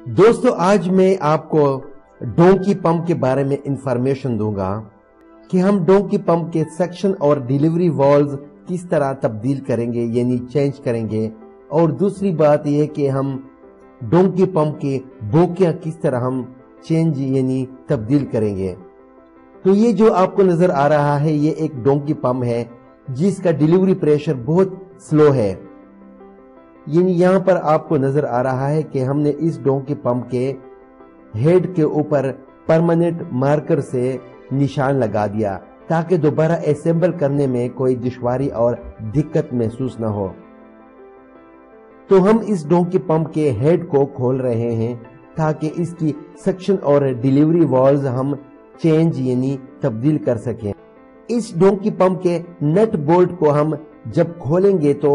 दोस्तों आज मैं आपको डोंकी पंप के बारे में इंफॉर्मेशन दूंगा कि हम डोंकी पंप के सेक्शन और डिलीवरी वाल्व्स किस तरह तब्दील करेंगे यानी चेंज करेंगे। और दूसरी बात यह कि हम डोंकी पंप की बोकियां किस तरह हम चेंज यानी तब्दील करेंगे। तो ये जो आपको नजर आ रहा है ये एक डोंकी पंप है जिसका डिलीवरी प्रेशर बहुत स्लो है। यानी यहाँ पर आपको नजर आ रहा है कि हमने इस डोंकी पंप के हेड के ऊपर परमानेंट मार्कर से निशान लगा दिया ताकि दोबारा असेंबल करने में कोई दुश्वारी और दिक्कत महसूस न हो। तो हम इस डोंकी पंप के हेड को खोल रहे हैं ताकि इसकी सक्शन और डिलीवरी वाल्व्स हम चेंज यानी तब्दील कर सकें। इस डोंकी पंप के नट बोल्ट को हम जब खोलेंगे तो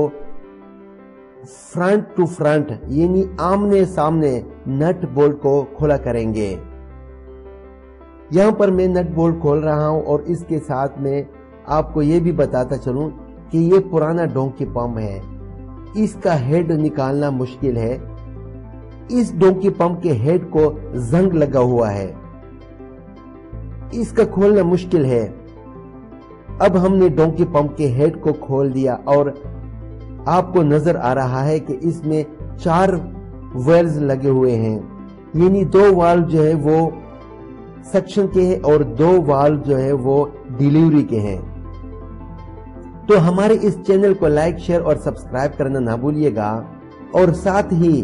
फ्रंट टू फ्रंट यानी आमने सामने नट बोल्ट को खोला करेंगे। यहां पर मैं नट बोल्ट खोल रहा हूं और इसके साथ में आपको यह भी बताता चलूं कि यह पुराना डोंकी पंप है, इसका हेड निकालना मुश्किल है। इस डोंकी पंप के हेड को जंग लगा हुआ है, इसका खोलना मुश्किल है। अब हमने डोंकी पंप के हेड को खोल दिया और आपको नजर आ रहा है कि इसमें 4 वाल्व्स लगे हुए हैं, यानी 2 वाल्व जो है वो सक्शन के हैं और 2 वाल्व जो है वो डिलीवरी के हैं। तो हमारे इस चैनल को लाइक शेयर और सब्सक्राइब करना ना भूलिएगा और साथ ही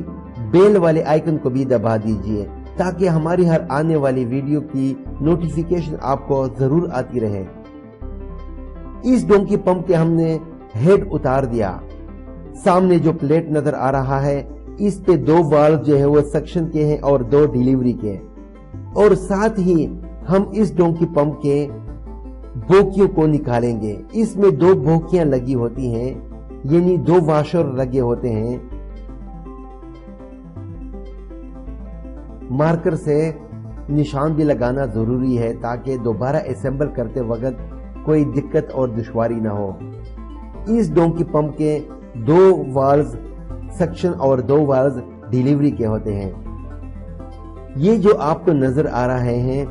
बेल वाले आइकन को भी दबा दीजिए ताकि हमारी हर आने वाली वीडियो की नोटिफिकेशन आपको जरूर आती रहे। इस डोंकी पंप के हमने हेड उतार दिया। सामने जो प्लेट नजर आ रहा है इस पे 2 वाल्व जो है वो सक्शन के हैं और 2 डिलीवरी के। और साथ ही हम इस डोंकी पंप के बोकियों को निकालेंगे। इसमें 2 बोकियां लगी होती हैं यानी 2 वाशर लगे होते हैं। मार्कर से निशान भी लगाना जरूरी है ताकि दोबारा असेंबल करते वक्त कोई दिक्कत और दुश्वारी ना हो। इस डोंकी पंप के 2 वाल्व सक्शन और 2 वाल्व डिलीवरी के होते हैं। ये जो आपको नजर आ रहे हैं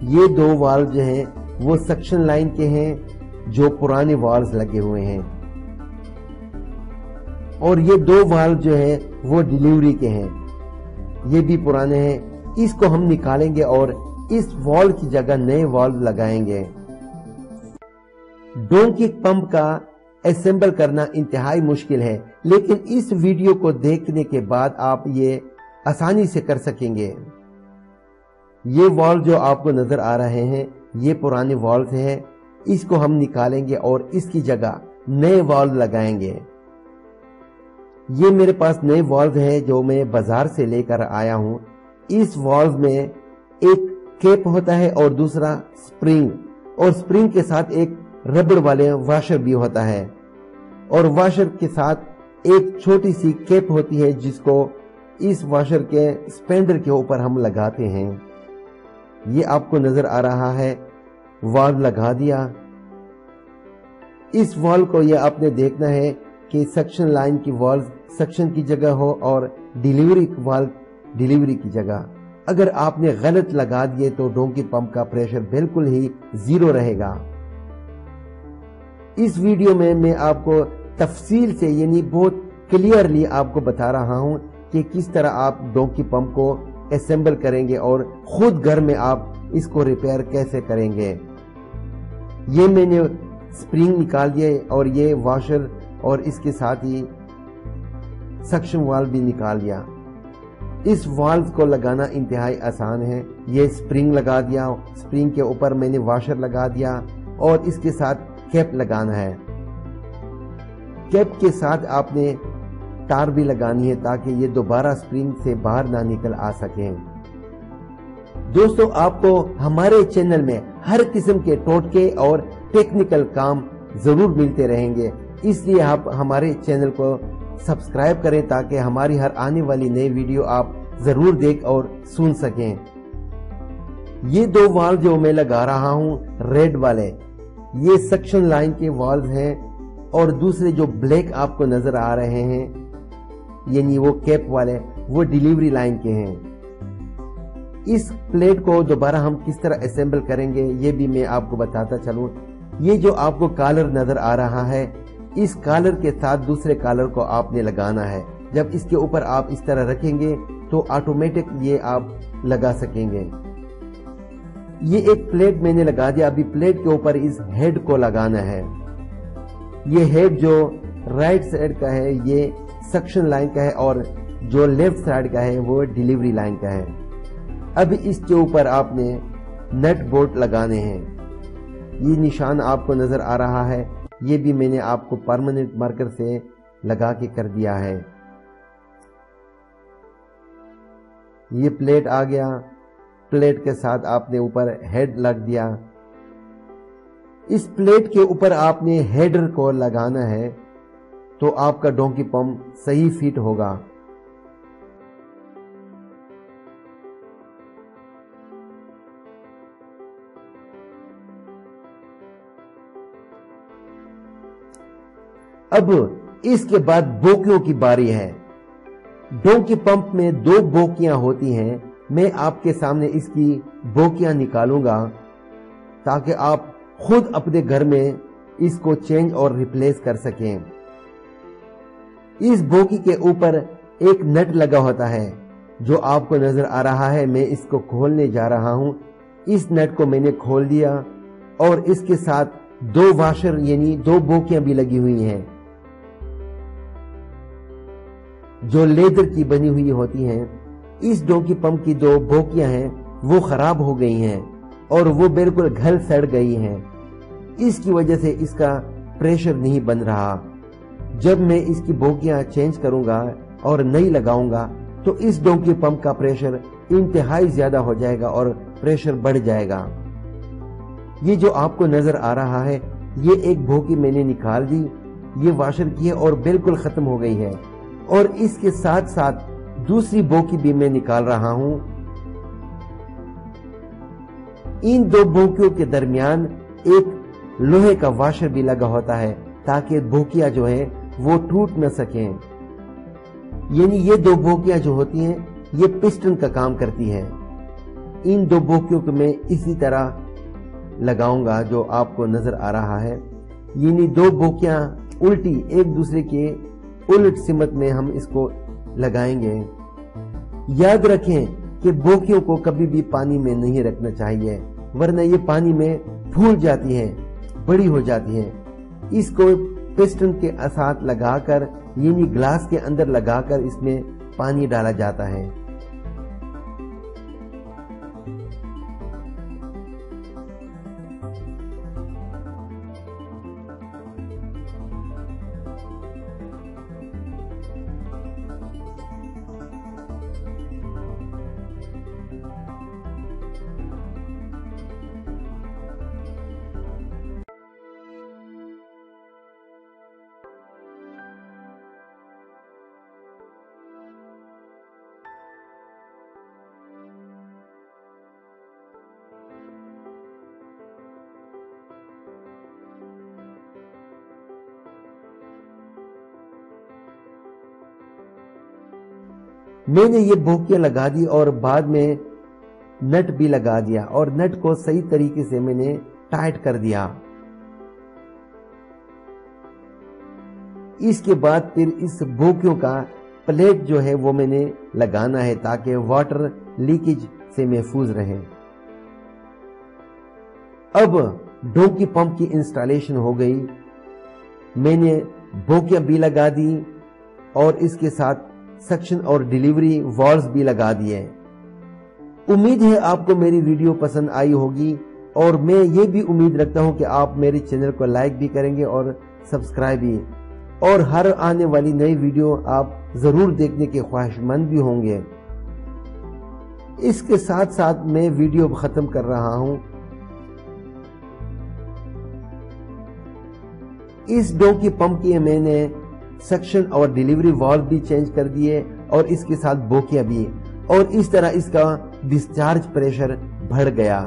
ये 2 वाल्व जो हैं वो सक्शन लाइन के हैं जो पुराने वाल्व लगे हुए हैं और ये 2 वाल्व जो है वो डिलीवरी के हैं, ये भी पुराने हैं। इसको हम निकालेंगे और इस वाल्व की जगह नए वाल्व लगाएंगे। डोंकी पंप का असेंबल करना इंतहाई मुश्किल है, लेकिन इस वीडियो को देखने के बाद आप ये आसानी से कर सकेंगे। ये वाल्व जो आपको नजर आ रहे हैं ये पुराने वाल्व हैं, इसको हम निकालेंगे और इसकी जगह नए वाल्व लगाएंगे। ये मेरे पास नए वाल्व है जो मैं बाजार से लेकर आया हूं। इस वाल्व में एक कैप होता है और दूसरा स्प्रिंग, और स्प्रिंग के साथ एक रबड़ वाले वाशर भी होता है और वाशर के साथ एक छोटी सी कैप होती है जिसको इस वाशर के स्पेंडर के ऊपर हम लगाते हैं। ये आपको नजर आ रहा है, वाल्व लगा दिया। इस वाल्व को ये आपने देखना है कि सक्शन लाइन की वाल्व सक्शन की जगह हो और डिलीवरी वाल्व डिलीवरी की जगह। अगर आपने गलत लगा दिए तो डोंकी पंप का प्रेशर बिल्कुल ही 0 रहेगा। इस वीडियो में मैं आपको तफसील से यानी बहुत क्लियरली आपको बता रहा हूं कि किस तरह आप डोंकी पंप को असेंबल करेंगे और खुद घर में आप इसको रिपेयर कैसे करेंगे। ये मैंने स्प्रिंग निकाल दिए और ये वाशर और इसके साथ ही सक्शन वाल्व भी निकाल दिया। इस वाल्व को लगाना इंतहाई आसान है। ये स्प्रिंग लगा दिया, स्प्रिंग के ऊपर मैंने वाशर लगा दिया और इसके साथ कैप लगाना है। कैप के साथ आपने तार भी लगानी है ताकि ये दोबारा स्प्रिंग से बाहर ना निकल आ सके। दोस्तों आपको हमारे चैनल में हर किस्म के टोटके और टेक्निकल काम जरूर मिलते रहेंगे, इसलिए आप हमारे चैनल को सब्सक्राइब करें ताकि हमारी हर आने वाली नई वीडियो आप जरूर देख और सुन सकें। ये 2 वाल्व जो मैं लगा रहा हूं रेड वाले ये सक्शन लाइन के वाल्व हैं और दूसरे जो ब्लैक आपको नजर आ रहे हैं यानी वो कैप वाले वो डिलीवरी लाइन के हैं। इस प्लेट को दोबारा हम किस तरह असेंबल करेंगे ये भी मैं आपको बताता चलूं। ये जो आपको कॉलर नजर आ रहा है, इस कॉलर के साथ दूसरे कॉलर को आपने लगाना है। जब इसके ऊपर आप इस तरह रखेंगे तो ऑटोमेटिक ये आप लगा सकेंगे। ये एक प्लेट मैंने लगा दिया। अभी प्लेट के ऊपर इस हेड को लगाना है। ये हेड जो राइट साइड का है ये सक्शन लाइन का है और जो लेफ्ट साइड का है वो डिलीवरी लाइन का है। अब इसके ऊपर आपने नट बोल्ट लगाने हैं। ये निशान आपको नजर आ रहा है, ये भी मैंने आपको परमानेंट मार्कर से लगा के कर दिया है। ये प्लेट आ गया, प्लेट के साथ आपने ऊपर हेड लग दिया। इस प्लेट के ऊपर आपने हेडर को लगाना है तो आपका डोंकी पंप सही फिट होगा। अब इसके बाद बोकियों की बारी है। डोंकी पंप में 2 बोकियां होती हैं। मैं आपके सामने इसकी बोकियां निकालूंगा ताकि आप खुद अपने घर में इसको चेंज और रिप्लेस कर सकें। इस बोकी के ऊपर एक नट लगा होता है जो आपको नजर आ रहा है। मैं इसको खोलने जा रहा हूं। इस नट को मैंने खोल दिया और इसके साथ 2 वाशर यानी 2 बोकियां भी लगी हुई हैं जो लेदर की बनी हुई होती हैं। इस डोंकी पंप की 2 बोकियां हैं वो खराब हो गई हैं और वो बिल्कुल घल सड़ गई हैं। इसकी वजह से इसका प्रेशर नहीं बन रहा। जब मैं इसकी बोकियां चेंज करूंगा और नई लगाऊंगा तो इस डोंकी पंप का प्रेशर इंतहाई ज्यादा हो जाएगा और प्रेशर बढ़ जाएगा। ये जो आपको नजर आ रहा है ये एक बोकी मैंने निकाल दी, ये वाशर की है और बिल्कुल खत्म हो गई है। और इसके साथ साथ दूसरी बोकी भी मैं निकाल रहा हूं। इन 2 बोकियों के दरमियान एक लोहे का वाशर भी लगा होता है ताकि बोकियां जो है वो टूट न सकें। यानी ये 2 बोकियां जो होती हैं ये पिस्टन का काम करती हैं। इन 2 बोकियों को मैं इसी तरह लगाऊंगा जो आपको नजर आ रहा है। यानी 2 बोकियां उल्टी एक दूसरे के उलट सिमत में हम इसको लगाएंगे। याद रखें कि बोकियों को कभी भी पानी में नहीं रखना चाहिए वरना ये पानी में फूल जाती हैं, बड़ी हो जाती हैं। इसको पिस्टन के साथ लगाकर यानी ग्लास के अंदर लगाकर इसमें पानी डाला जाता है। मैंने ये बोकियां लगा दी और बाद में नट भी लगा दिया और नट को सही तरीके से मैंने टाइट कर दिया। इसके बाद फिर इस बोकियों का प्लेट जो है वो मैंने लगाना है ताकि वाटर लीकेज से महफूज रहे। अब डोंकी पंप की इंस्टॉलेशन हो गई। मैंने बोकियां भी लगा दी और इसके साथ सक्शन और डिलीवरी वॉल्व्स भी लगा दिए। उम्मीद है आपको मेरी वीडियो पसंद आई होगी और मैं ये भी उम्मीद रखता हूं कि आप मेरे चैनल को लाइक भी करेंगे और सब्सक्राइब भी, और हर आने वाली नई वीडियो आप जरूर देखने के ख्वाहिशमंद भी होंगे। इसके साथ साथ मैं वीडियो खत्म कर रहा हूं। इस डोंकी पंप की मैंने सक्शन और डिलीवरी वाल्व भी चेंज कर दिए और इसके साथ बोकियां भी, और इस तरह इसका डिस्चार्ज प्रेशर बढ़ गया।